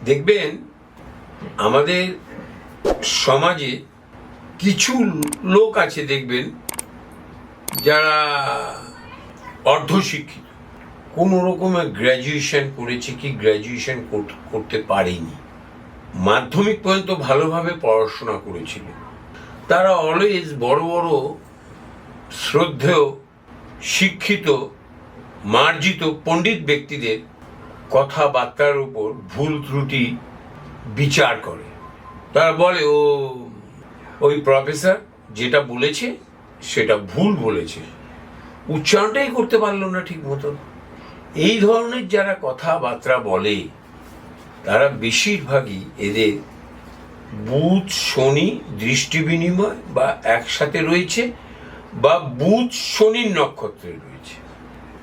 দেখবেন আমাদের সমাজে কিছু লোক আছে দেখবেন যারা অর্ধশিক্ষিত, কোনো রকমের গ্র্যাজুয়েশন করেছে কি গ্র্যাজুয়েশন করতে পারেনি, মাধ্যমিক পর্যন্ত ভালোভাবে পড়াশোনা করেছিল। তারা অলওয়েজ বড় বড় শ্রদ্ধেয় শিক্ষিত মার্জিত পণ্ডিত ব্যক্তিদের কথাবার্তার উপর ভুল ত্রুটি বিচার করে। তারা বলে ওই প্রফেসর যেটা বলেছে সেটা ভুল বলেছে, উচ্চারণটাই করতে পারলো না ঠিক মতন। এই ধরনের যারা কথাবার্তা বলে তারা বেশিরভাগই এদের বুধ শনি দৃষ্টি বিনিময় বা একসাথে রয়েছে বা বুধ শনির নক্ষত্রে রয়েছে।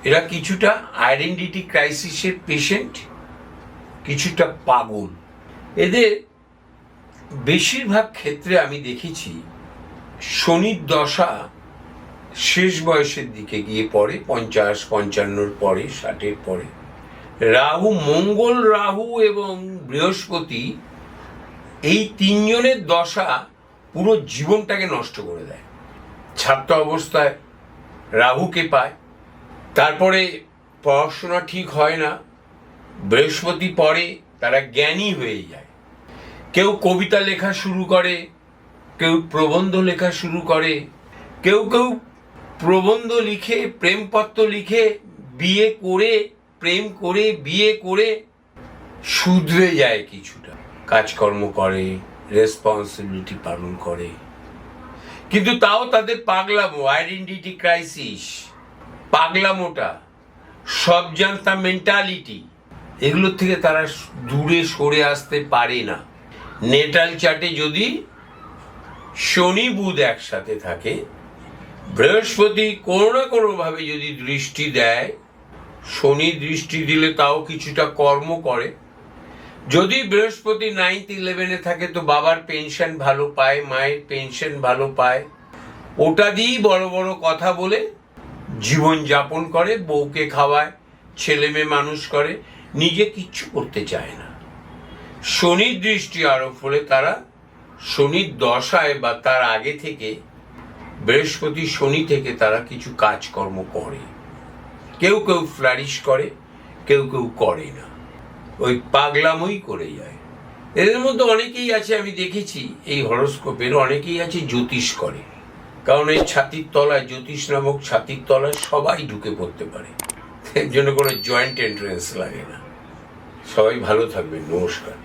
এরা কিছুটা আইডেন্টিটি ক্রাইসিসের পেশেন্ট, কিছুটা পাগল। এদের বেশিরভাগ ক্ষেত্রে আমি দেখেছি শনির দশা শেষ বয়সের দিকে গিয়ে পড়ে, 50-55 পরে, 60 পরে। রাহু, মঙ্গল রাহু এবং বৃহস্পতি এই তিনজনের দশা পুরো জীবনটাকে নষ্ট করে দেয়। ছাত্র অবস্থায় রাহুকে পায়, তারপরে পড়াশোনা ঠিক হয় না, বৃহস্পতি পরে তারা জ্ঞানী হয়ে যায়। কেউ কবিতা লেখা শুরু করে, কেউ প্রবন্ধ লেখা শুরু করে, কেউ কেউ প্রবন্ধ লিখে, প্রেমপত্র লিখে, বিয়ে করে, প্রেম করে, বিয়ে করে শুধরে যায়, কিছুটা কাজকর্ম করে, রেসপন্সিবিলিটি পালন করে। কিন্তু তাও তাদের পাগলামো, আইডেন্টিটি ক্রাইসিস, পাগলামোটা, সব জানতা মেন্টালিটি, এগুলোর থেকে তারা দূরে সরে আসতে পারে না। নেটাল চার্টে যদি শনি বুধ একসাথে থাকে, বৃহস্পতি কোনো না কোনোভাবে যদি দৃষ্টি দেয়, শনি দৃষ্টি দিলে তাও কিছুটা কর্ম করে। যদি বৃহস্পতি 9th-11 থাকে তো বাবার পেনশন ভালো পায়, মায়ের পেনশন ভালো পায়, ওটা দিয়েই বড় বড় কথা বলে জীবন যাপন করে, বউকে খাওয়ায়, ছেলে মেয়ে মানুষ করে, নিজে কিচ্ছু করতে চায় না। শনির দৃষ্টি আরোপ হলে তারা শনির দশায় বা তার আগে থেকে বৃহস্পতি শনি থেকে তারা কিছু কাজকর্ম করে। কেউ কেউ ফ্লারিশ করে, কেউ কেউ করে না, ওই পাগলামই করে যায়। এদের মধ্যে অনেকেই আছে, আমি দেখেছি এই হরোস্কোপের অনেকেই আছে জ্যোতিষ করে, কারণ এই ছাতির তলায়, জ্যোতিষ নামক ছাতির তলায় সবাই ঢুকে পড়তে পারে, এর জন্য কোনো জয়েন্ট এন্ট্রেন্স লাগে না। সবাই ভালো থাকবেন, নমস্কার।